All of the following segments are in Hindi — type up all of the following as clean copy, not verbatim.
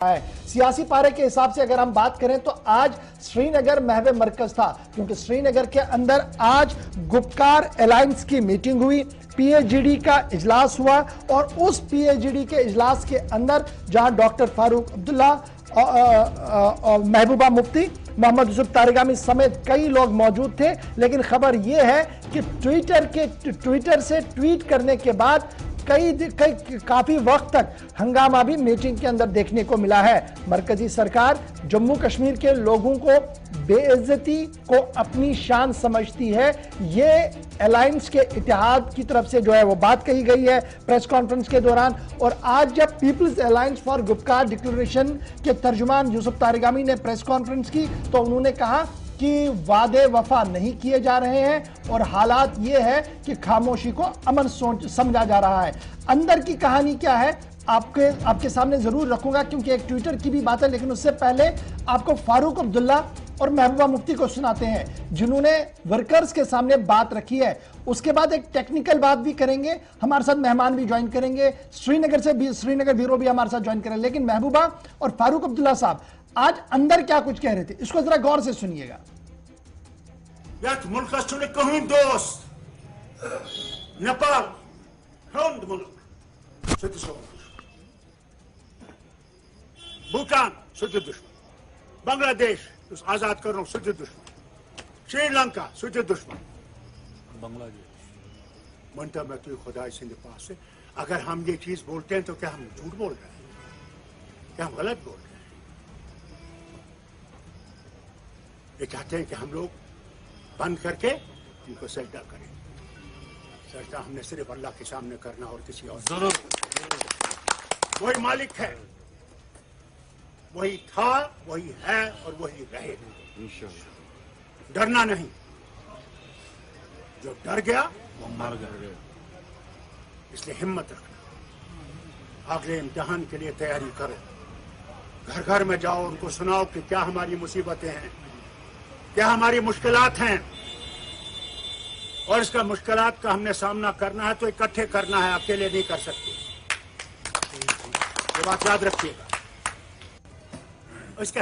सियासी पारे के हिसाब से अगर हम बात करें तो आज श्रीनगर महवे मरकज था, क्योंकि श्रीनगर के अंदर आज गुपकार अलायंस की मीटिंग हुई, पीएचडी का इजलास हुआ और उस पीएचडी के इजलास के अंदर जहां डॉक्टर फारूक अब्दुल्ला और महबूबा मुफ्ती, मोहम्मद यूसुफ तारिगामी समेत कई लोग मौजूद थे। लेकिन खबर यह है कि ट्विटर से ट्वीट करने के बाद काफी वक्त तक हंगामा भी मीटिंग के अंदर देखने को मिला है। मरकजी सरकार जम्मू कश्मीर के लोगों को बेइज्जती को अपनी शान समझती है, ये अलायंस के इत्तेहाद की तरफ से जो है वो बात कही गई है प्रेस कॉन्फ्रेंस के दौरान। और आज जब people's alliance for Gupkar declaration के तर्जुमान यूसुफ तारिगामी ने प्रेस कॉन्फ्रेंस की तो उन्होंने कहा कि वादे वफा नहीं किए जा रहे हैं और हालात ये है कि खामोशी को अमन समझा जा रहा है। अंदर की कहानी क्या है आपके सामने जरूर रखूंगा, क्योंकि एक ट्विटर की भी बात है। लेकिन उससे पहले आपको फारूक अब्दुल्ला और महबूबा मुफ्ती को सुनाते हैं जिन्होंने वर्कर्स के सामने बात रखी है। उसके बाद एक टेक्निकल बात भी करेंगे, हमारे साथ मेहमान भी ज्वाइन करेंगे, श्रीनगर ब्यूरो भी हमारे साथ ज्वाइन करेंगे। लेकिन महबूबा और फारूक अब्दुल्ला साहब आज अंदर क्या कुछ कह रहे थे, इसको जरा गौर से सुनिएगा। कहूं दोस्त नेपाल मुल्क भूटान दुश्मन, बांग्लादेश आजाद कर रहा हूं दुश्मन, श्रीलंका दुश्मन, बांग्लादेश मनता मैं तो खुदा सिंह पास से अगर हम ये चीज बोलते हैं तो क्या हम झूठ बोल रहे हैं, क्या हम गलत बोल रहे हैं? ये चाहते हैं कि हम लोग बंद करके इनको सजदा करें। सजदा हमने सिर्फ अल्लाह के सामने करना और किसी और जरूर। वही मालिक है, वही था, वही है और वही रहेगा। डरना नहीं, जो डर गया वो मर गया। इसलिए हिम्मत रखना, अगले इम्तिहान के लिए तैयारी करो, घर घर में जाओ, उनको सुनाओ कि क्या हमारी मुसीबतें हैं, क्या हमारी मुश्किलात हैं, और इसका मुश्किलात का हमने सामना करना है तो इकट्ठे करना है, अकेले नहीं कर सकते। ये बात याद रखिएगा। इसका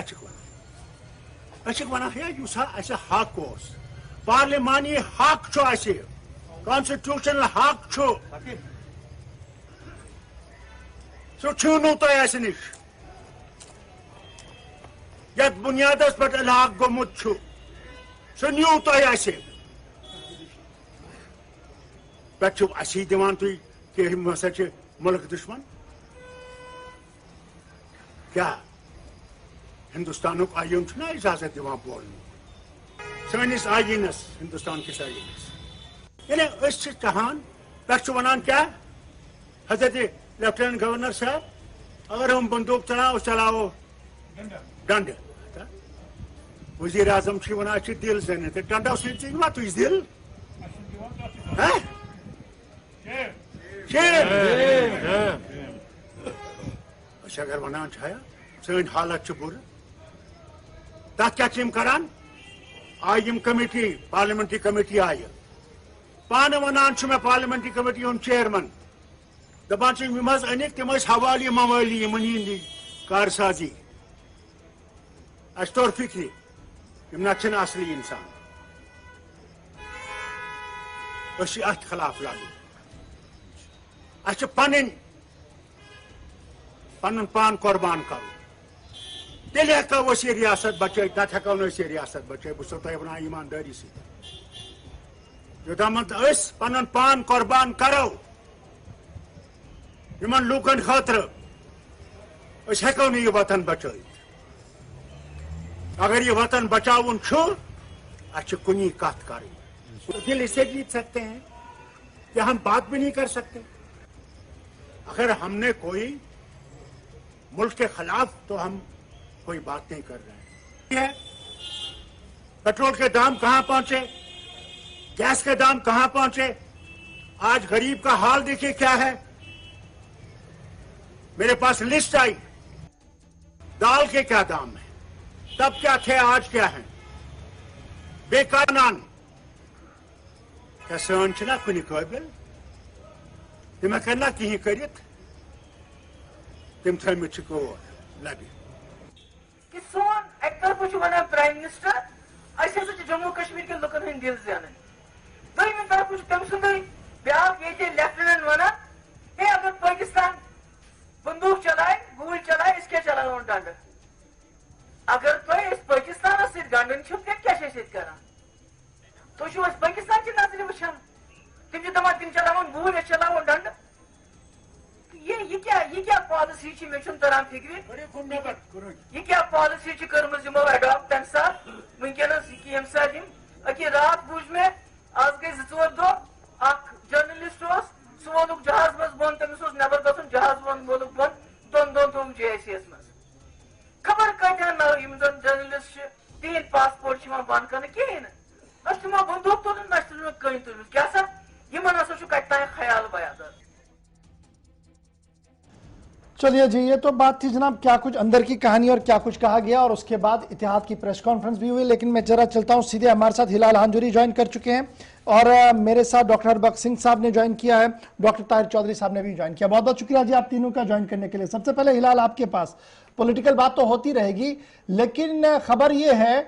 अचकवाना है यूसा ऐसे हक कोर्स पार्लिमानी हक छो ऐसे कॉन्स्टिट्यूशनल हक छो सो छूनू तो ऐसे निश यत बुनियादस पर इलाक गोमुत छो सो न्यू तो ऐसे पे असी दिवान तुई कि हम हसा मुल्क दुश्मन। क्या हिंदुस्तान को आयन ना इजाजत दिवान बोलने सैनिस आयनस हिंदुस्तान के आयनस यानी कहान पे वन क्या हजरत लेफ्टिनेंट गवर्नर साहब अगर हम बंदूक चलाओ चलाओ डंड वजीर आजम वन दिल जन तो डंडो सवा तुझ दिल अगर वन सन हालत बुर तथ क्या करान आय कमेटी पार्लियामेंट्री कमेटी आय पान वन मैं पार्लियामेंट्री कमेटी हूं चेयरमैन दपान अनिक तम हवाली मवाली मनी कारसाजी अस तोर फिक्री ना असली इंसान अत खिलाफ लड़न पन पान कुर्बान कर तेल हेको ये रियासत बच तथ हेको ये रियासत बचे बो वन ईमानदारी से योतम पन पान कुर्बान करो इन लूकन खतर हेको यह वतन बच अगर ये वतन बचावन कुनी कत कर दिल इससे जीत सकते हैं कि हम बात भी नहीं कर सकते। अगर हमने कोई मुल्क के खिलाफ तो हम कोई बात नहीं कर रहे हैं। पेट्रोल के दाम कहां पहुंचे, गैस के दाम कहां पहुंचे, आज गरीब का हाल देखिए क्या है। मेरे पास लिस्ट आई दाल के क्या दाम है, तब क्या थे आज क्या है। बेकानान क्या सन कुन काबिल तम हेन कहीं कर तम थमित गोर लगे। कि सोन एक तरफ one prime minister Jammu Kashmir के लुकन हंद दिल जान दोम तरफ तम सुंद ब्या लेफ्टिनेंट वन हे अगर पाकिस्तान बंदूक चलाए गोली चलाए इसके चलान डंड अगर तुम पाकिस्तान गंडन क्या कर तुम पाकिस्तान की नजर वुचान तम दपान तम चलावन गोली चलावन डंड ये क्या पॉलिसी मे तरान फिक्र ये क्या पॉलिसी कर्म यमो अडॉप्ट तम सात वनकस ये सात अके रात बुझ मे आज गई 2-4 दह जर्नलिस्ट सह वोलुक जहाज मज बन तमिस नबर गन जहाज वोलुक बन दोन थोम JICS मज खबर कतन जर्नलिस्ट तिहद पासपोर्ट बंद कर कहें तमो बंदूक तुल न कहीं तुल क्या सा इन कत ख्याल बयान। चलिए जी, ये तो बात थी जनाब क्या कुछ अंदर की कहानी और क्या कुछ कहा गया और उसके बाद इत्तेहाद की प्रेस कॉन्फ्रेंस भी हुई। लेकिन मैं जरा चलता हूं सीधे, हमारे साथ हिलाल हांजुरी ज्वाइन कर चुके हैं और मेरे साथ डॉक्टर हरबख्श सिंह साहब ने ज्वाइन किया है, डॉक्टर ताहिर चौधरी साहब ने भी ज्वाइन किया। बहुत बहुत शुक्रिया जी आप तीनों का ज्वाइन करने के लिए। सबसे पहले हिलाल, आपके पास पॉलिटिकल बात तो होती रहेगी, लेकिन खबर यह है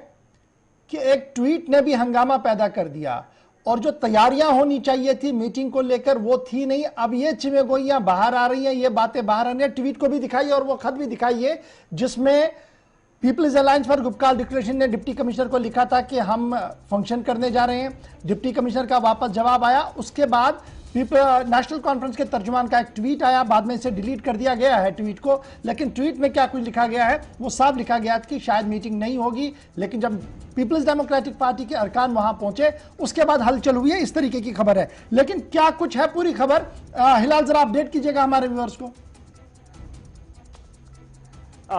कि एक ट्वीट ने भी हंगामा पैदा कर दिया और जो तैयारियां होनी चाहिए थी मीटिंग को लेकर वो थी नहीं। अब ये चिमेगोइयां बाहर आ रही हैं, ये बातें बाहर आ रही हैं। ट्वीट को भी दिखाइए और वो खत भी दिखाइए जिसमें people's alliance for Gupkar declaration ने डिप्टी कमिश्नर को लिखा था कि हम फंक्शन करने जा रहे हैं। डिप्टी कमिश्नर का वापस जवाब आया। उसके बाद नेशनल कॉन्फ्रेंस के तर्जुमान का एक ट्वीट आया, बाद में इसे डिलीट कर दिया गया है ट्वीट को। लेकिन ट्वीट में क्या कुछ लिखा गया है वो साफ लिखा गया कि शायद मीटिंग नहीं होगी, लेकिन जब पीपल्स डेमोक्रेटिक पार्टी के अरकान वहां पहुंचे उसके बाद हलचल हुई है, इस तरीके की खबर है। लेकिन क्या कुछ है पूरी खबर, हिलाल जरा अपडेट कीजिएगा हमारे व्यूअर्स को।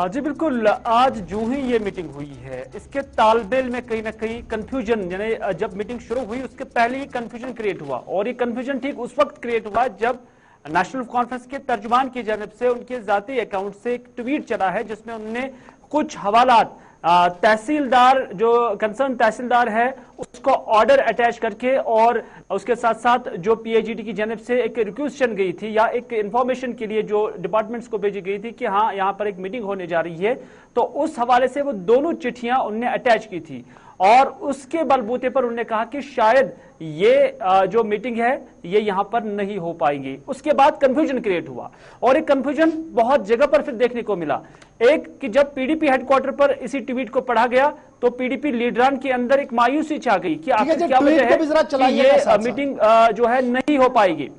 जी बिल्कुल, आज जो ही ये मीटिंग हुई है इसके तालमेल में कहीं ना कहीं कंफ्यूजन, यानी जब मीटिंग शुरू हुई उसके पहले ही कंफ्यूजन क्रिएट हुआ और ये कंफ्यूजन ठीक उस वक्त क्रिएट हुआ जब नेशनल कॉन्फ्रेंस के तर्जुमान की जानब से उनके जाती अकाउंट से एक ट्वीट चला है जिसमें उन्होंने कुछ हवालात तहसीलदार, जो कंसर्न तहसीलदार है उसको ऑर्डर अटैच करके और उसके साथ साथ जो PIGD की जानब से एक रिक्वेस्ट गई थी या एक इंफॉर्मेशन के लिए जो डिपार्टमेंट्स को भेजी गई थी कि हाँ यहाँ पर एक मीटिंग होने जा रही है, तो उस हवाले से वो दोनों चिट्ठियां उनने अटैच की थी और उसके बलबूते पर उन्होंने कहा कि शायद ये जो मीटिंग है ये यहां पर नहीं हो पाएगी। उसके बाद कंफ्यूजन क्रिएट हुआ और एक कंफ्यूजन बहुत जगह पर फिर देखने को मिला। एक कि जब PDP हेडक्वार्टर पर इसी ट्वीट को पढ़ा गया तो PDP लीडरान के अंदर एक मायूसी छा गई कि आखिर क्या वजह है कि ये मीटिंग जो है नहीं हो पाएगी।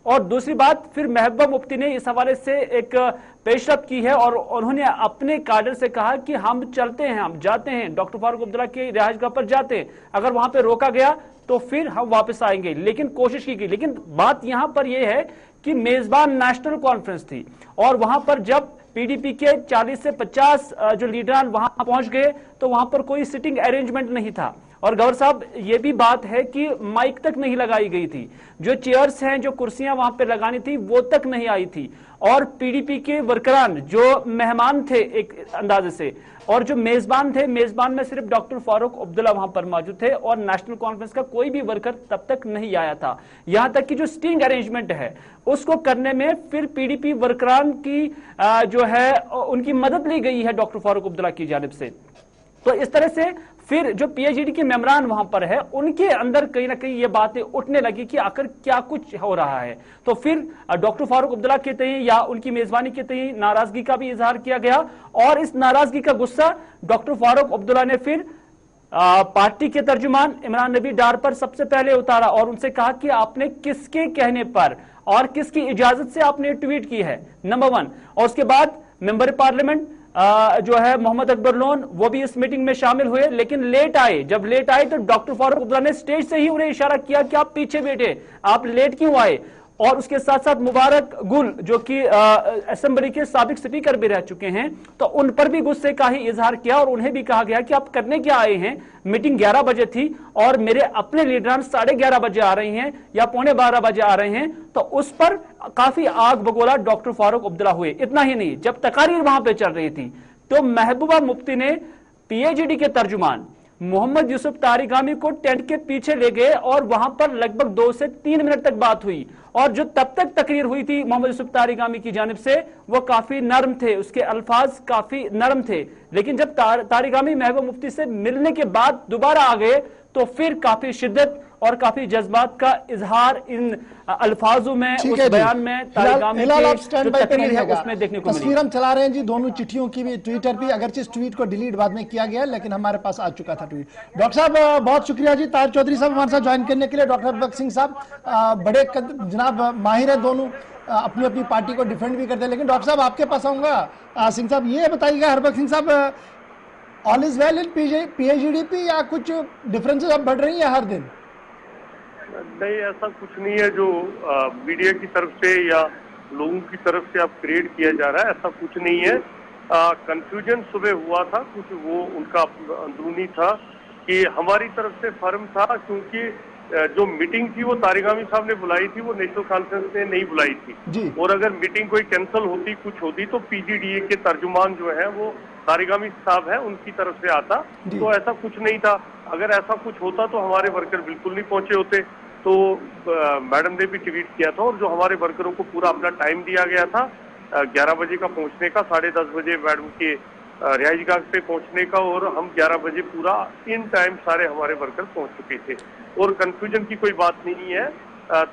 और दूसरी बात, फिर महबूबा मुफ्ती ने इस हवाले से एक पेशरफ की है और उन्होंने अपने काडर से कहा कि हम चलते हैं, हम जाते हैं, डॉक्टर फारूक अब्दुल्ला के रिहाइशगाह पर जाते हैं, अगर वहां पे रोका गया तो फिर हम वापस आएंगे। लेकिन कोशिश की गई। लेकिन बात यहां पर यह है कि मेजबान नेशनल कॉन्फ्रेंस थी और वहां पर जब PDP के 40 से 50 जो लीडरान वहां पहुंच गए तो वहां पर कोई सिटिंग अरेंजमेंट नहीं था। और गौर साहब ये भी बात है कि माइक तक नहीं लगाई गई थी, जो चेयर्स हैं, जो कुर्सियां वहां पे लगानी थी वो तक नहीं आई थी। और PDP के वर्करान जो मेहमान थे एक अंदाजे से और जो मेजबान थे, मेजबान में सिर्फ डॉक्टर फारूक अब्दुल्ला वहां पर मौजूद थे और नेशनल कॉन्फ्रेंस का कोई भी वर्कर तब तक नहीं आया था। यहां तक कि जो स्टिंग अरेंजमेंट है उसको करने में फिर PDP वर्करान की जो है उनकी मदद ली गई है डॉक्टर फारूक अब्दुल्ला की जानिब से। तो इस तरह से फिर जो PIGD के मेंबरान वहां पर है उनके अंदर कहीं ना कहीं ये बातें उठने लगी कि आखिर क्या कुछ हो रहा है। तो फिर डॉक्टर फारूक अब्दुल्ला के तय या उनकी मेजबानी के तय नाराजगी का भी इजहार किया गया और इस नाराजगी का गुस्सा डॉक्टर फारूक अब्दुल्ला ने फिर पार्टी के तर्जुमान इमरान नबी डार पर सबसे पहले उतारा और उनसे कहा कि आपने किसके कहने पर और किसकी इजाजत से आपने ट्वीट की है, नंबर 1। और उसके बाद मेंबर पार्लियामेंट जो है मोहम्मद अकबर लोन वो भी इस मीटिंग में शामिल हुए, लेकिन लेट आए। जब लेट आए तो डॉक्टर फारूक अब्दुल्ला ने स्टेज से ही उन्हें इशारा किया कि आप पीछे बैठे, आप लेट क्यों आए। और उसके साथ साथ मुबारक गुल जो कि असेंबली के साबिक स्पीकर भी रह चुके हैं, तो उन पर भी गुस्से का ही इजहार किया और उन्हें भी कहा गया कि आप करने क्या आए हैं, मीटिंग 11 बजे थी और मेरे अपने लीडरान 11:30 बजे आ रहे हैं या 11:15 बजे आ रहे हैं। तो उस पर काफी आग बगोला डॉक्टर फारूक अब्दुल्ला हुए। इतना ही नहीं, जब तकारीर वहां पर चल रही थी तो महबूबा मुफ्ती ने PIGD के तर्जुमान मोहम्मद यूसुफ तारिगामी को टेंट के पीछे ले गए और वहां पर लगभग 2 से 3 मिनट तक बात हुई। और जो तब तक तकरीर हुई थी मोहम्मद यूसुफ तारिगामी की जानिब से वो काफी नरम थे, उसके अल्फाज काफी नरम थे। लेकिन जब तारिगामी महबूबा मुफ्ती से मिलने के बाद दोबारा आ गए तो फिर काफी शिद्दत और काफी जज्बात का इजहार इन अल्फाजों में, उस बयान में तारिगामी स्टैंड बाय पे है उसमें देखने को मिली। तस्वीर हम चला रहे हैं जी, दोनों चिट्ठियों की भी, ट्विटर भी, अगरचे इस ट्वीट को डिलीट बाद में किया गया लेकिन हमारे पास आ चुका था ट्वीट। डॉक्टर साहब बहुत शुक्रिया जी, ताहिर चौधरी साहब हमारे साथ ज्वाइन करने के लिए। डॉक्टर हरबख्श सिंह साहब बड़े जनाब माहिर है, दोनों अपनी अपनी पार्टी को डिफेंड भी करते हैं। लेकिन डॉक्टर साहब आपके पास आऊंगा। सिंह साहब ये बताइएगा, हरबख्श सिंह साहब, all is well in PHDP या कुछ डिफरेंसेस अब बढ़ रही है हर दिन? नहीं, ऐसा कुछ नहीं है जो मीडिया की तरफ से या लोगों की तरफ से अब क्रिएट किया जा रहा है, ऐसा कुछ नहीं है। कंफ्यूजन सुबह हुआ था, कुछ वो उनका अंदरूनी था कि हमारी तरफ से फर्म था, क्योंकि जो मीटिंग थी वो तारिगामी साहब ने बुलाई थी, वो नेशनल कॉन्फ्रेंस ने नहीं बुलाई थी। और अगर मीटिंग कोई कैंसिल होती, कुछ होती, तो पीजीडीए के तर्जुमान जो है वो तारिगामी साहब है, उनकी तरफ से आता। तो ऐसा कुछ नहीं था। अगर ऐसा कुछ होता तो हमारे वर्कर बिल्कुल नहीं पहुंचे होते। तो मैडम ने भी ट्वीट किया था, और जो हमारे वर्करों को पूरा अपना टाइम दिया गया था 11 बजे का पहुंचने का, 10:30 बजे मैडम के रिहाइशगाह पे पहुंचने का, और हम 11 बजे पूरा इन टाइम सारे हमारे वर्कर पहुंच चुके थे। और कंफ्यूजन की कोई बात नहीं है।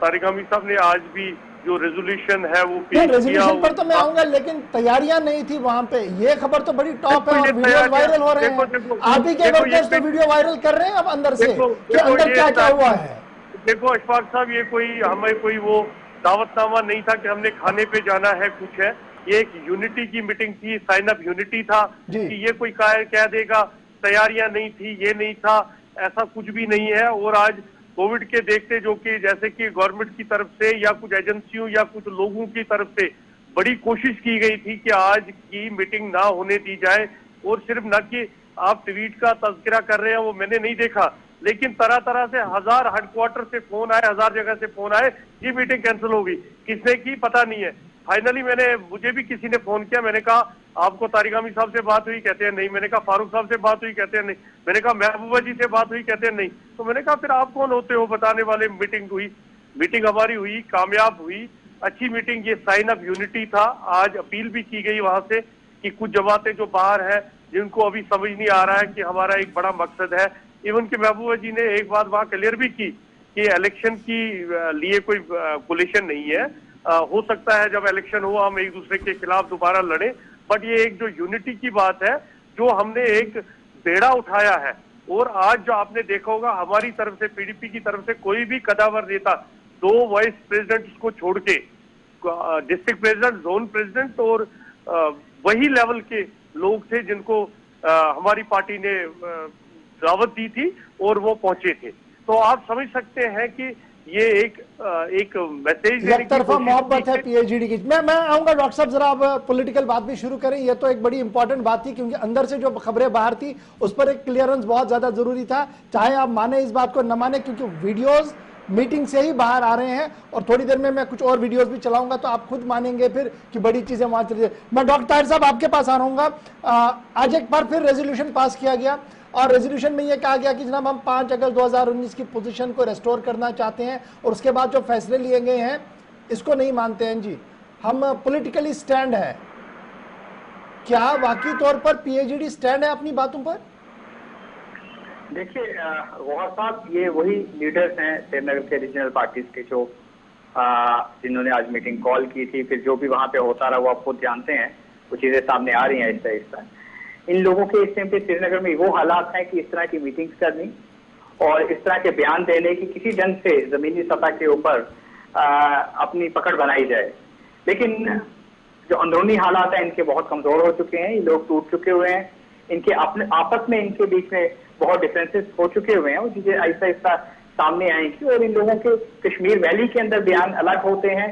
तारिगामी साहब ने आज भी जो रेजोल्यूशन है वो रेजोल्यूशन पर तो मैं आऊंगा, लेकिन तैयारियां नहीं थी वहां पे, ये खबर तो बड़ी टॉप है और वीडियो वायरल हो रहे हैं। आप ही के वर्कर्स तो वीडियो वायरल कर रहे हैं अब अंदर से कि अंदर क्या क्या हुआ है। देखो अशफाक साहब, ये कोई हमें कोई वो दावतनामा नहीं था कि हमने खाने पे जाना है, कुछ है। ये एक यूनिटी की मीटिंग थी, साइन अप यूनिटी था कि ये कोई कह देगा तैयारियां नहीं थी, ये नहीं था, ऐसा कुछ भी नहीं है। और आज कोविड के देखते, जो कि जैसे कि गवर्नमेंट की तरफ से या कुछ एजेंसियों या कुछ लोगों की तरफ से बड़ी कोशिश की गई थी कि आज की मीटिंग ना होने दी जाए। और सिर्फ न कि आप ट्वीट का तज़किरा कर रहे हैं वो मैंने नहीं देखा, लेकिन तरह तरह से 1000 हेडक्वार्टर से फोन आए, 1000 जगह से फोन आए, ये मीटिंग कैंसिल होगी। किसने की पता नहीं है। फाइनली मुझे भी किसी ने फोन किया, मैंने कहा आपको तारिगामी साहब से बात हुई? कहते हैं नहीं। मैंने कहा फारूक साहब से बात हुई? कहते हैं नहीं। मैंने कहा महबूबा जी से बात हुई? कहते हैं नहीं। तो मैंने कहा फिर आप कौन होते हो बताने वाले? मीटिंग हुई, मीटिंग हमारी हुई, कामयाब हुई, अच्छी मीटिंग। ये साइन अप यूनिटी था। आज अपील भी की गई वहां से कि कुछ जमातें जो बाहर है, जिनको अभी समझ नहीं आ रहा है कि हमारा एक बड़ा मकसद है। इवन कि महबूबा जी ने एक बात वहां क्लियर भी की कि इलेक्शन की लिए कोई कोलिशन नहीं है। हो सकता है जब इलेक्शन हो हम एक दूसरे के खिलाफ दोबारा लड़े, बट ये एक जो यूनिटी की बात है, जो हमने एक बेड़ा उठाया है। और आज जो आपने देखा होगा हमारी तरफ से, पीडीपी की तरफ से, कोई भी कदावर नेता, 2 वाइस प्रेसिडेंट को छोड़ के, डिस्ट्रिक्ट प्रेसिडेंट, जोन प्रेसिडेंट और वही लेवल के लोग थे जिनको हमारी पार्टी ने दावत दी थी और वो पहुंचे थे। तो आप समझ सकते हैं कि ये एक मैसेज एक तरफा मोहब्बत है पीएचडी की। मैं आऊंगा डॉक्टर साहब, जरा आप पॉलिटिकल बात भी शुरू करें। ये तो एक बड़ी इंपॉर्टेंट बात थी, क्योंकि अंदर से जो खबरें बाहर थी उस पर एक क्लियरेंस बहुत ज्यादा जरूरी था, चाहे आप माने इस बात को न माने, क्योंकि वीडियोस मीटिंग से ही बाहर आ रहे हैं। और थोड़ी देर में मैं कुछ और वीडियोस भी चलाऊंगा तो आप खुद मानेंगे फिर कि बड़ी चीजें वहां चली। मैं डॉक्टर ताहिर साहब आपके पास आ रहा हूँ। आज एक बार फिर रेजोल्यूशन पास किया गया और रेजोल्यूशन में यह कहा गया कि जनाब हम 5 अगस्त 2019 की पोजीशन को रेस्टोर करना चाहते हैं, और उसके बाद जो फैसले लिए गए हैं इसको नहीं मानते हैं जी, हम पॉलिटिकली स्टैंड है। क्या वाकई तौर पर पीएचडी स्टैंड है अपनी बातों पर? देखिए वहां साहब, ये वही लीडर्स हैं श्रीनगर के रीजनल पार्टीज के जो जिन्होंने आज मीटिंग कॉल की थी। फिर जो भी वहां पे होता रहा वो आप खुद जानते हैं, वो चीजें सामने आ रही हैं आहिस्ता। इन लोगों के इस टाइम पे श्रीनगर में वो हालात हैं कि इस तरह की मीटिंग्स करनी और इस तरह के बयान देने की किसी ढंग से जमीनी सतह के ऊपर अपनी पकड़ बनाई जाए। लेकिन जो अंदरूनी हालात हैं इनके बहुत कमजोर हो चुके हैं, ये लोग टूट चुके हुए हैं, इनके अपने आपस में इनके बीच में बहुत डिफरेंसेस हो चुके हुए हैं, वो चीजें आहिस्ता सामने आएंगी। और इन लोगों के कश्मीर वैली के अंदर बयान अलग होते हैं,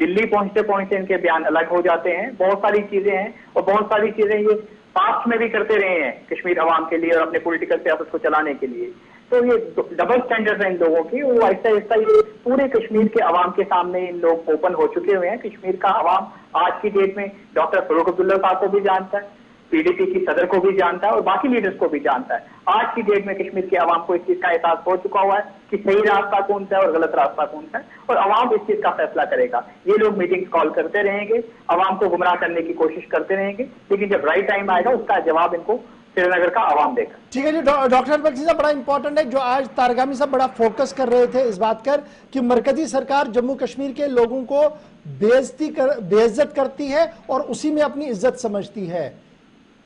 दिल्ली पहुंचते पहुंचते इनके बयान अलग हो जाते हैं। बहुत सारी चीजें हैं और बहुत सारी चीजें ये पास्ट में भी करते रहे हैं कश्मीर अवाम के लिए और अपने पॉलिटिकल सियासत को चलाने के लिए। तो ये डबल स्टैंडर्ड है इन लोगों की, वो आहिस्ता ये पूरे कश्मीर के अवाम के सामने इन लोग ओपन हो चुके हुए हैं। कश्मीर का अवाम आज की डेट में डॉक्टर फारूक अब्दुल्ला साहब को भी जानता है, पीडीपी की सदर को भी जानता है और बाकी लीडर्स को भी जानता है। आज की डेट में कश्मीर की आवाम को इस चीज का एहसास हो चुका हुआ है कि सही रास्ता कौन सा है और गलत रास्ता कौन सा है, और आवाम इस चीज का फैसला करेगा। ये लोग मीटिंग्स कॉल करते रहेंगे, आवाम को गुमराह करने की कोशिश करते रहेंगे, लेकिन जब राइट टाइम आएगा उसका जवाब इनको श्रीनगर का आवाम देगा। ठीक है जी। डॉक्टर बख्शी साहब, बड़ा इंपॉर्टेंट है जो आज तारगामी साहब बड़ा फोकस कर रहे थे इस बात कर कि मरकजी सरकार जम्मू कश्मीर के लोगों को बेइज्जत करती है और उसी में अपनी इज्जत समझती है।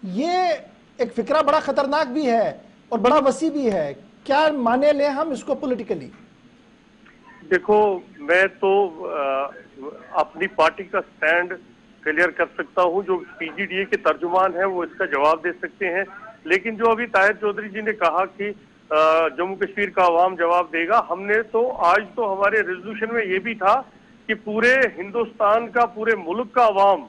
ये एक फिक्रा बड़ा खतरनाक भी है और बड़ा वसी भी है। क्या माने लें हम इसको पॉलिटिकली? देखो, मैं तो अपनी पार्टी का स्टैंड क्लियर कर सकता हूं। जो पीजीडीए के तर्जुमान हैं वो इसका जवाब दे सकते हैं, लेकिन जो अभी ताहिर चौधरी जी ने कहा कि जम्मू कश्मीर का अवाम जवाब देगा, हमने तो आज तो हमारे रेजोल्यूशन में ये भी था कि पूरे हिंदुस्तान का, पूरे मुल्क का अवाम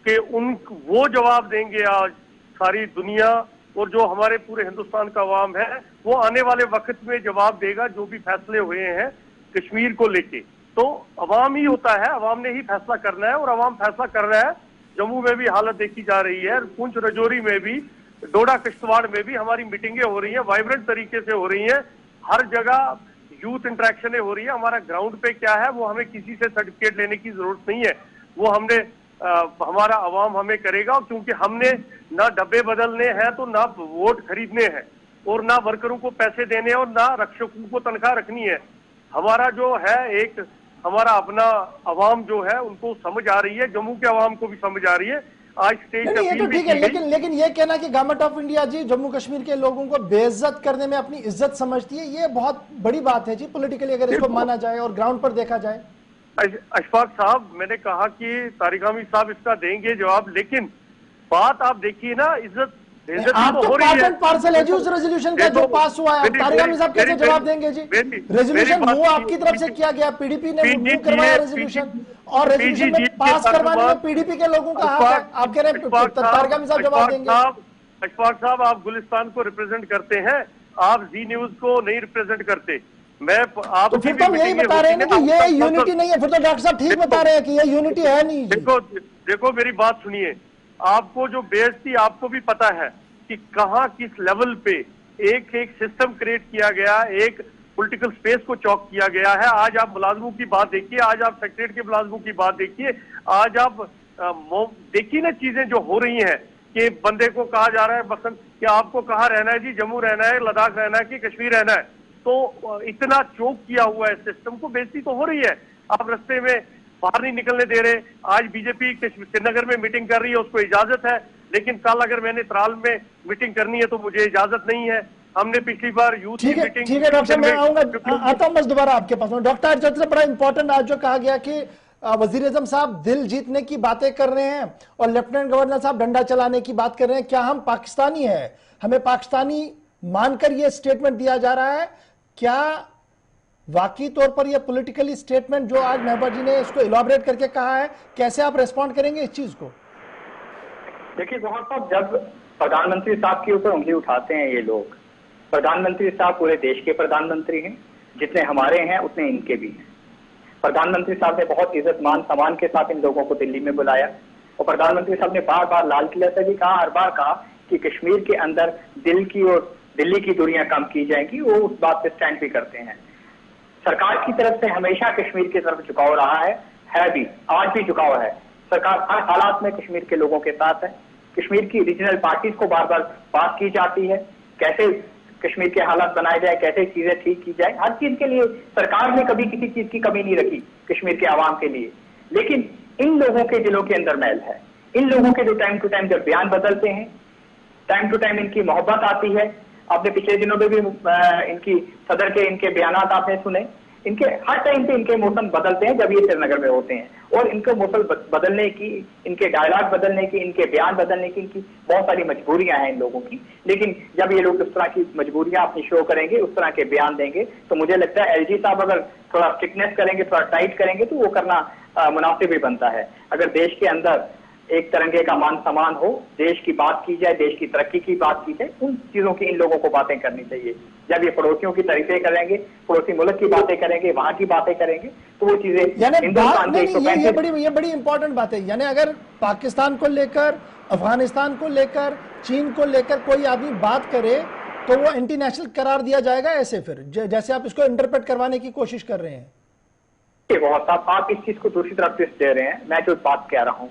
के वो जवाब देंगे आज सारी दुनिया, और जो हमारे पूरे हिंदुस्तान का अवाम है वो आने वाले वक्त में जवाब देगा जो भी फैसले हुए हैं कश्मीर को लेके। तो अवाम ही होता है, अवाम ने ही फैसला करना है और अवाम फैसला कर रहा है। जम्मू में भी हालत देखी जा रही है, पुंछ राजौरी में भी, डोडा किश्तवाड़ में भी हमारी मीटिंगें हो रही हैं, वाइब्रेंट तरीके से हो रही हैं। हर जगह यूथ इंटरेक्शन हो रही है। हमारा ग्राउंड पे क्या है वो हमें किसी से सर्टिफिकेट लेने की जरूरत नहीं है, वो हमने हमारा अवाम हमें करेगा, क्योंकि हमने ना डब्बे बदलने हैं तो ना वोट खरीदने हैं और ना वर्करों को पैसे देने और ना रक्षकों को तनख्वाह रखनी है। हमारा जो है एक हमारा अपना अवाम जो है उनको समझ आ रही है, जम्मू के अवाम को भी समझ आ रही है। आज स्टेज ये तो ठीक है, लेकिन ये कहना कि गवर्नमेंट ऑफ इंडिया जी जम्मू कश्मीर के लोगों को बेइज्जत करने में अपनी इज्जत समझती है, ये बहुत बड़ी बात है जी पॉलिटिकली, अगर इसको माना जाए और ग्राउंड पर देखा जाए। अशफाक साहब, मैंने कहा कि तारिगामी साहब इसका देंगे जवाब, लेकिन बात आप देखिए ना, इज्जत आप तो पार्ट एंड पार्सल है जी उस रेजोल्यूशन का जो पास हुआ है। तारिगामी साहब कैसे जवाब देंगे जी? रेजोल्यूशन मूव आपकी तरफ से किया गया, पीडीपी ने मूव करवाया रेजोल्यूशन, और रेजोल्यूशन में पास करवाने में पीडीपी के लोगों का हाथ है। आप कह रहे हैं तारिगामी साहब जवाब देंगे? अशफाक साहब, आप गुलिस्तान को रिप्रेजेंट करते हैं, आप जी न्यूज को नहीं रिप्रेजेंट करते। मैं आप तो फिर तो हम यही बता रहे हैं कि ये यूनिटी नहीं है। फिर तो डॉक्टर साहब ठीक बता रहे हैं कि ये यूनिटी है नहीं। देखो मेरी बात सुनिए, आपको जो बेइज्जती आपको भी पता है कि कहां किस लेवल पे एक एक सिस्टम क्रिएट किया गया, एक पॉलिटिकल स्पेस को चौक किया गया है। आज आप मुलाजमों की बात देखिए, आज आप सेक्रेटरी के मुलाजमों की बात देखिए, आज आप देखिए ना चीजें जो हो रही हैं कि बंदे को कहा जा रहा है बसंत कि आपको कहाँ रहना है जी, जम्मू रहना है, लद्दाख रहना है कि कश्मीर रहना है। तो इतना चोक किया हुआ है सिस्टम को, बेइज्जती तो हो रही है। आप रास्ते में बाहर नहीं निकलने दे रहे। आज बीजेपी श्रीनगर में मीटिंग कर रही है, उसको इजाजत है, लेकिन कल अगर मैंने त्राल में मीटिंग करनी है तो मुझे इजाजत नहीं है। हमने पिछली बार यूथ की मीटिंग। ठीक है डॉक्टर, मैं आऊंगा, आता हूं बस दोबारा आपके पास। डॉक्टर जैसे बड़ा इंपॉर्टेंट आज जो कहा गया कि वजीर आजम साहब दिल जीतने की बातें कर रहे हैं और लेफ्टिनेंट गवर्नर साहब डंडा चलाने की बात कर रहे हैं। क्या हम पाकिस्तानी हैं, हमें पाकिस्तानी मानकर यह स्टेटमेंट दिया जा रहा है? क्या वाकई तौर पर यह पॉलिटिकली स्टेटमेंट जो आज महबूबा जी ने इसको इलॉबरेट करके कहा है, कैसे आप रिस्पॉन्ड करेंगे इस चीज को? देखिए गौहर साहब, जब प्रधानमंत्री साहब के ऊपर उंगली उठाते हैं ये लोग, प्रधानमंत्री साहब पूरे देश के प्रधानमंत्री हैं, जितने हमारे हैं उतने इनके भी हैं। प्रधानमंत्री साहब ने बहुत इज्जत मान सम्मान के साथ इन लोगों को दिल्ली में बुलाया और प्रधानमंत्री साहब ने बार बार लाल किला से भी कहा, हर बार कहा कि कश्मीर के अंदर दिल की और दिल्ली की दूरियां कम की जाएंगी। वो उस बात पे स्टैंड भी करते हैं। सरकार की तरफ से हमेशा कश्मीर की तरफ झुकाव रहा है भी, आज भी झुकाव है। सरकार हर हालात में कश्मीर के लोगों के साथ है। कश्मीर की रीजनल पार्टीज को बार बार बात की जाती है, कैसे कश्मीर के हालात बनाए जाए, कैसे चीजें ठीक की जाए। हर चीज के लिए सरकार ने कभी किसी चीज की कमी नहीं रखी कश्मीर के आवाम के लिए। लेकिन इन लोगों के दिलों के अंदर मैल है। इन लोगों के जो टाइम टू टाइम जब बयान बदलते हैं, टाइम टू टाइम इनकी मोहब्बत आती है। आपने पिछले दिनों में भी इनकी सदर के इनके बयानात आपने सुने। इनके हर टाइम पे इनके मौसम बदलते हैं जब ये श्रीनगर में होते हैं, और इनके मौसम बदलने की, इनके डायलॉग बदलने की, इनके बयान बदलने की इनकी बहुत सारी मजबूरियां हैं इन लोगों की। लेकिन जब ये लोग उस तरह की मजबूरियां अपनी शो करेंगे, उस तरह के बयान देंगे, तो मुझे लगता है एलजी साहब अगर थोड़ा स्ट्रिक्टनेस करेंगे, थोड़ा टाइट करेंगे तो वो करना मुनासिब भी बनता है। अगर देश के अंदर एक तिरंगे का मान सम्मान हो, देश की बात की जाए, देश की तरक्की की बात की जाए, उन चीजों की इन लोगों को बातें करनी चाहिए। जब ये पड़ोसियों की तारीफें करेंगे, पड़ोसी मुल्क की बातें करेंगे, वहां की बातें करेंगे, तो वो चीजें हिंदुस्तान के ये बड़ी इंपॉर्टेंट बात है। यानी अगर पाकिस्तान को लेकर, अफगानिस्तान को लेकर, चीन को लेकर कोई आदमी बात करे तो वो एंटी नेशनल करार दिया जाएगा, ऐसे फिर जैसे आप इसको इंटरप्रेट करवाने की कोशिश कर रहे हैं। बहुत साहब, आप इस चीज को दूसरी तरफ से दे रहे हैं। मैं जो बात कह रहा हूं,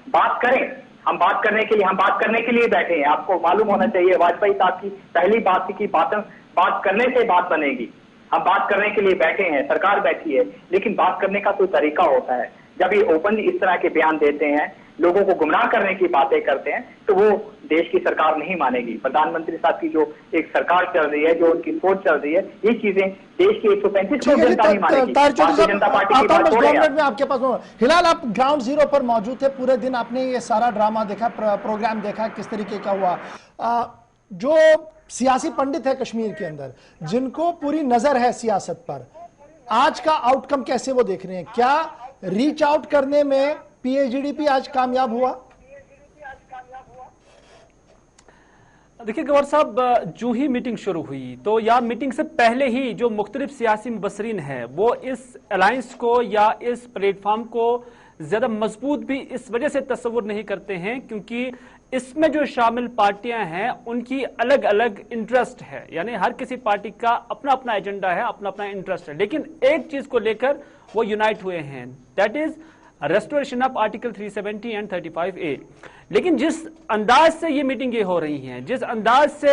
बात करें, हम बात करने के लिए बैठे हैं। आपको मालूम होना चाहिए, वाजपेयी साहब की पहली बात थी कि बात करने से बात बनेगी। हम बात करने के लिए बैठे हैं, सरकार बैठी है, लेकिन बात करने का कोई तरीका होता है। जब ये ओपनली इस तरह के बयान देते हैं, लोगों को गुमराह करने की बातें करते हैं, तो वो देश की सरकार नहीं मानेगी। प्रधानमंत्री साहब की जो एक सरकार चल रही है, जो उनकी सोच चल रही है, ये चीजें देश की 135 करोड़ जनता नहीं मानेगी। भारतीय जनता पार्टी की बात हो रही है। मैं आपके पास हिलाल, आप ग्राउंड जीरो पर मौजूद थे पूरे दिन, आपने ये सारा ड्रामा देखा, प्रोग्राम देखा किस तरीके का हुआ। जो सियासी पंडित है कश्मीर के अंदर, जिनको पूरी नजर है सियासत पर, आज का आउटकम कैसे वो देख रहे हैं? क्या रीच आउट करने में पीएचडीपी आज कामयाब हुआ? देखिए गवर साहब, जो ही मीटिंग शुरू हुई तो या मीटिंग से पहले ही जो मुख्तलिफ सियासी मुबसरीन है वो इस अलायंस को या इस प्लेटफॉर्म को ज्यादा मजबूत भी इस वजह से तस्वुर नहीं करते हैं क्योंकि इसमें जो शामिल पार्टियां हैं उनकी अलग अलग इंटरेस्ट है। यानी हर किसी पार्टी का अपना अपना एजेंडा है, अपना अपना इंटरेस्ट है, लेकिन एक चीज को लेकर वो यूनाइट हुए हैं, that is restoration of article 370 and 35A। लेकिन जिस अंदाज से ये मीटिंगें हो रही हैं, जिस अंदाज से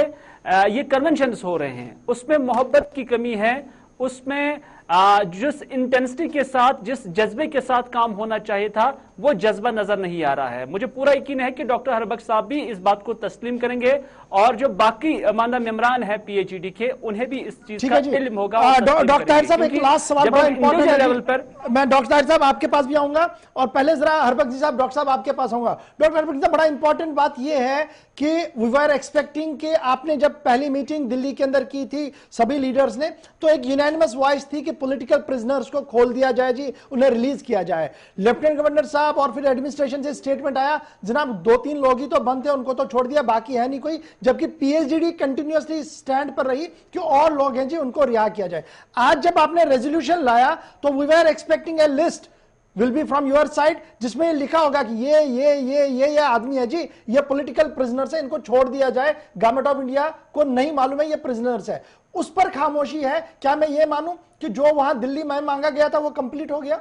ये कन्वेंशंस हो रहे हैं, उसमें मोहब्बत की कमी है, उसमें जिस इंटेंसिटी के साथ, जिस जज्बे के साथ काम होना चाहिए था, वो जज्बा नजर नहीं आ रहा है। मुझे पूरा यकीन है कि डॉक्टर हरबख्श साहब भी इस बात को तस्लीम करेंगे और जो बाकी मानदा मेम्बरान है पीएचडी के, उन्हें भी इस चीज का इल्म होगा। डॉक्टर साहब, एक लास्ट सवाल बड़ा इंपॉर्टेंट लेवल पर मैं डॉक्टर साहब आपके पास भी आऊंगा और पहले जरा हरबख्श जी साहब, डॉक्टर साहब आपके पास आऊंगा। डॉक्टर हरबख्श साहब, बड़ा इंपॉर्टेंट बात यह है कि वी वर एक्सपेक्टिंग कि आपने जब पहली मीटिंग दिल्ली के अंदर की थी सभी लीडर्स ने, तो एक यूनानिमस वॉइस थी कि पॉलिटिकल प्रिजनर्स को खोल दिया जाए जी, उन्हें रिलीज किया जाए। लेफ्टिनेंट गवर्नर साहब और फिर एडमिनिस्ट्रेशन से स्टेटमेंट आया, जनाब 2-3 लोग ही तो बंद थे, उनको तो छोड़ दिया, बाकी है नहीं कोई। जबकि पीएचडी कंटिन्यूअसली स्टैंड पर रही कि और लोग हैं जी, उनको रिहा किया जाए। आज जब आपने रेजोल्यूशन लाया तो we were expecting a list will be from your side, जिसमें लिखा होगा कि ये आदमी है जी, ये पॉलिटिकल प्रिजनर्स है, इनको छोड़ दिया जाए। गवर्नमेंट ऑफ इंडिया को नहीं मालूम है ये प्रिजनर्स है, उस पर खामोशी है। क्या मैं ये मानूं कि जो वहां दिल्ली में मांगा गया था वो कंप्लीट हो गया?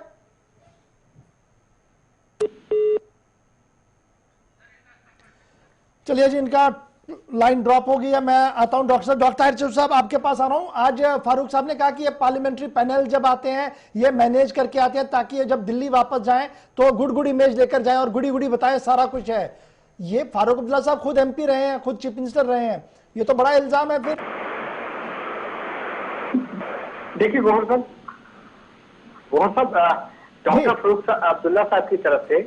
चलिए जी, इनका लाइन ड्रॉप हो गई है। मैं आता हूं डॉक्टर साहब, डॉक्टर ताहिर साहब आपके पास आ रहा हूं। आज फारूक साहब ने कहा कि ये पार्लियामेंट्री पैनल जब आते हैं ये मैनेज करके आते हैं ताकि ये जब दिल्ली वापस जाएं तो गुड इमेज लेकर जाएं और गुड़ी बताएं सारा कुछ है। ये फारूक अब्दुल्ला साहब खुद एमपी रहे हैं, खुद चीफ मिनिस्टर रहे हैं, ये तो बड़ा इल्जाम है। फिर देखिए गौहर साहब, डॉक्टर फारूक अब्दुल्ला साहब की तरफ से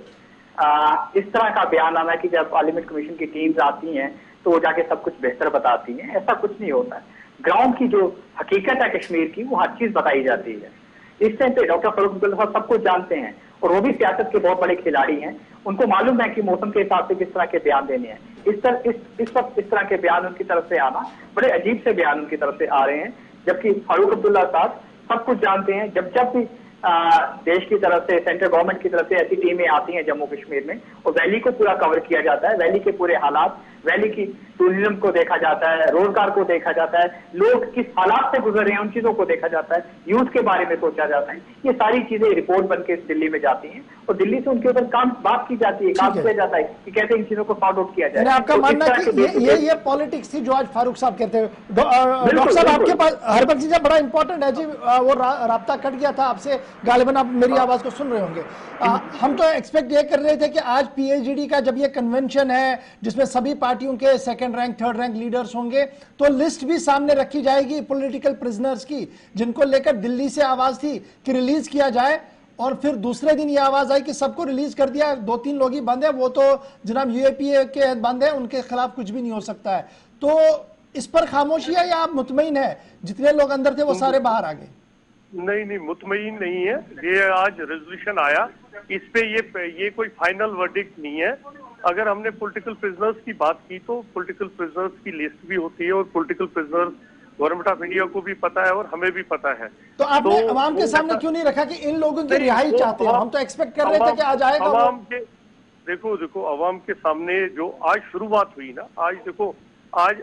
इस तरह का बयान आना कि जब पार्लियामेंट कमीशन की टीम्स आती हैं तो वो जाके सब कुछ बेहतर बताती हैं, ऐसा कुछ नहीं होता है। ग्राउंड की जो हकीकत है कश्मीर की, वो हर चीज बताई जाती है। इस टाइम पे डॉक्टर फारूक अब्दुल्ला साहब सब कुछ जानते हैं और वो भी सियासत के बहुत बड़े खिलाड़ी हैं। उनको मालूम है कि मौसम के हिसाब से किस तरह के बयान देने हैं। इस वक्त इस तरह के बयान उनकी तरफ से आना, बड़े अजीब से बयान उनकी तरफ से आ रहे हैं, जबकि फारूक अब्दुल्ला साहब सब कुछ जानते हैं। जब भी देश की तरफ से, सेंट्रल गवर्नमेंट की तरफ से ऐसी टीमें आती हैं जम्मू कश्मीर में और वैली को पूरा कवर किया जाता है, वैली के पूरे हालात, वैली की टूरिज्म को देखा जाता है, रोजगार को देखा जाता है, लोग किस हालात से गुजर रहे हैं उन चीजों को देखा जाता है, यूथ के बारे में सोचा जाता है। ये सारी चीजें रिपोर्ट बन के दिल्ली में जाती हैं और दिल्ली से उनके ऊपर बात की जाती है, काम किया जाता है कि कैसे इन चीजों को सॉर्ट आउट किया जाए। आपका मानना है कि ये पॉलिटिक्स थी जो आज फारूक साहब कहते हैं। डॉक्टर साहब आपके पास हरबख्श जी बड़ा इंपॉर्टेंट है जी, वो राब्ता कट गया था आपसे, गालिबन आप मेरी आवाज को सुन रहे होंगे। हम तो एक्सपेक्ट ये कर रहे थे कि आज पीएचडी का जब ये कन्वेंशन है जिसमें सभी पार्टियों के second rank, third rank leaders होंगे, तो लिस्ट भी सामने रखी जाएगी पॉलिटिकल प्रिजनर्स की, जिनको लेकर दिल्ली से आवाज थी कि रिलीज किया जाए। और फिर दूसरे दिन ये आवाज आई कि सबको रिलीज कर दिया, 2-3 लोग ही बंद है, वो तो जनाब यूएपीए के बंद है, उनके खिलाफ कुछ भी नहीं हो सकता है। तो इस पर खामोशी है या आप मुतमईन है जितने लोग अंदर थे वो सारे बाहर आ गए? नहीं, मुतमईन नहीं है। ये आज रेजोल्यूशन आया इस पे ये कोई फाइनल वर्डिक्ट नहीं है। अगर हमने पॉलिटिकल प्रिजनर्स की बात की तो पॉलिटिकल प्रिजनर्स की लिस्ट भी होती है और political prisoners government of India को भी पता है और हमें भी पता है। तो आपने अवाम के सामने क्यों नहीं रखा कि इन लोगों की रिहाई चाहते हैं? हम तो एक्सपेक्ट कर रहे थे कि आज आएगा अवाम के, देखो अवाम के सामने जो आज शुरुआत हुई ना, आज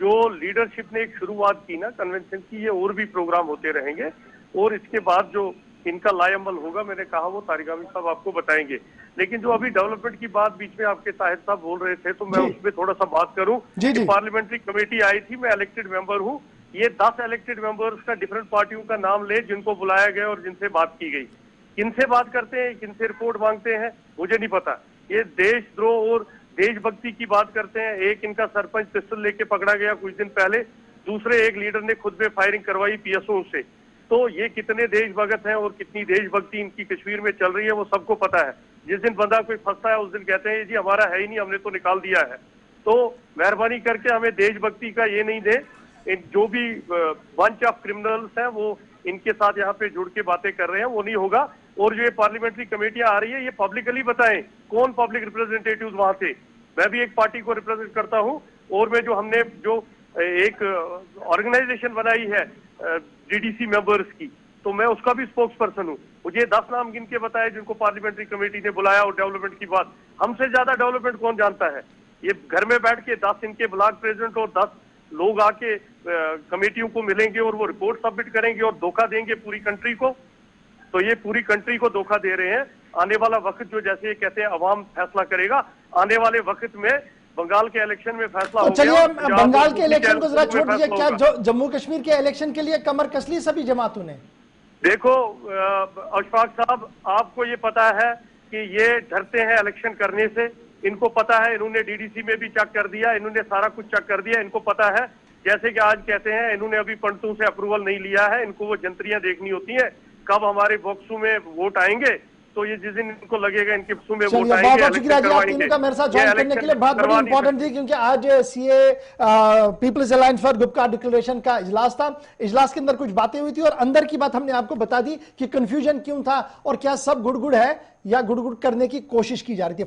जो लीडरशिप ने एक शुरुआत की ना कन्वेंशन की, ये और भी प्रोग्राम होते रहेंगे और इसके बाद जो इनका लाएअमल होगा, मैंने कहा वो तारिक आमिर साहब आपको बताएंगे। लेकिन जो अभी डेवलपमेंट की बात बीच में आपके ताहिर साहब बोल रहे थे, तो मैं उसमें थोड़ा सा बात करूं कि पार्लियामेंट्री कमेटी आई थी, मैं इलेक्टेड मेंबर हूं। ये 10 इलेक्टेड मेंबर्स का डिफरेंट पार्टियों का नाम ले जिनको बुलाया गया और जिनसे बात की गई। किनसे बात करते हैं, किनसे रिपोर्ट मांगते हैं, मुझे नहीं पता। ये देशद्रोह और देशभक्ति की बात करते हैं। एक इनका सरपंच पिस्टल लेके पकड़ा गया कुछ दिन पहले, दूसरे एक लीडर ने खुद पे फायरिंग करवाई पीएसओ से। तो ये कितने देशभक्त हैं और कितनी देशभक्ति इनकी कश्मीर में चल रही है वो सबको पता है। जिस दिन बंदा कोई फंसता है उस दिन कहते हैं जी हमारा है ही नहीं, हमने तो निकाल दिया है। तो मेहरबानी करके हमें देशभक्ति का ये नहीं दे। जो भी बंच ऑफ क्रिमिनल्स हैं वो इनके साथ यहाँ पे जुड़ के बातें कर रहे हैं, वो नहीं होगा। और जो ये पार्लियामेंट्री कमेटियां आ रही है, ये पब्लिकली बताएं कौन पब्लिक रिप्रेजेंटेटिव वहां से। मैं भी एक पार्टी को रिप्रेजेंट करता हूँ और मैं हमने एक ऑर्गेनाइजेशन बनाई है डीडीसी मेंबर्स की, तो मैं उसका भी स्पोक्स पर्सन हूँ। मुझे 10 नाम गिन के बताए जिनको पार्लियामेंट्री कमेटी ने बुलाया। और डेवलपमेंट की बात, हमसे ज्यादा डेवलपमेंट कौन जानता है? ये घर में बैठ के 10 इनके ब्लॉक प्रेसिडेंट और 10 लोग आके कमेटियों को मिलेंगे और वो रिपोर्ट सबमिट करेंगे और धोखा देंगे पूरी कंट्री को। तो ये पूरी कंट्री को धोखा दे रहे हैं। आने वाला वक्त जो जैसे ये कहते हैं अवाम फैसला करेगा, आने वाले वक्त में बंगाल के इलेक्शन में फैसला हो गया। चलिए बंगाल के इलेक्शन को जरा छोड़ दीजिए, क्या जम्मू कश्मीर के इलेक्शन के लिए कमर कस ली सभी जमातों ने? देखो अशफाक साहब, आपको ये पता है कि ये डरते हैं इलेक्शन करने से। इनको पता है, इन्होंने डीडीसी में भी चेक कर दिया, इन्होंने सारा कुछ चेक कर दिया। इनको पता है, जैसे कि आज कहते हैं इन्होंने अभी पंडितों से अप्रूवल नहीं लिया है, इनको वो जंत्रियां देखनी होती हैं कब हमारे बॉक्सों में वोट आएंगे। तो ये जिस दिन इनको लगेगा इनके बॉक्सों में वोट आएंगे, बहुत शुक्रिया जी आप तीनों का मेरे साथ ज्वाइन करने के लिए। बहुत बड़ी इंपॉर्टेंट थी क्योंकि आज सीए people's alliance for Gupkar declaration का इजलास था। इजलास के अंदर कुछ बातें हुई थी और अंदर की बात हमने आपको बता दी कि कंफ्यूजन क्यों था और क्या सब गुड़गुड़ है या गुड़गुड़ करने की कोशिश की जा रही थी।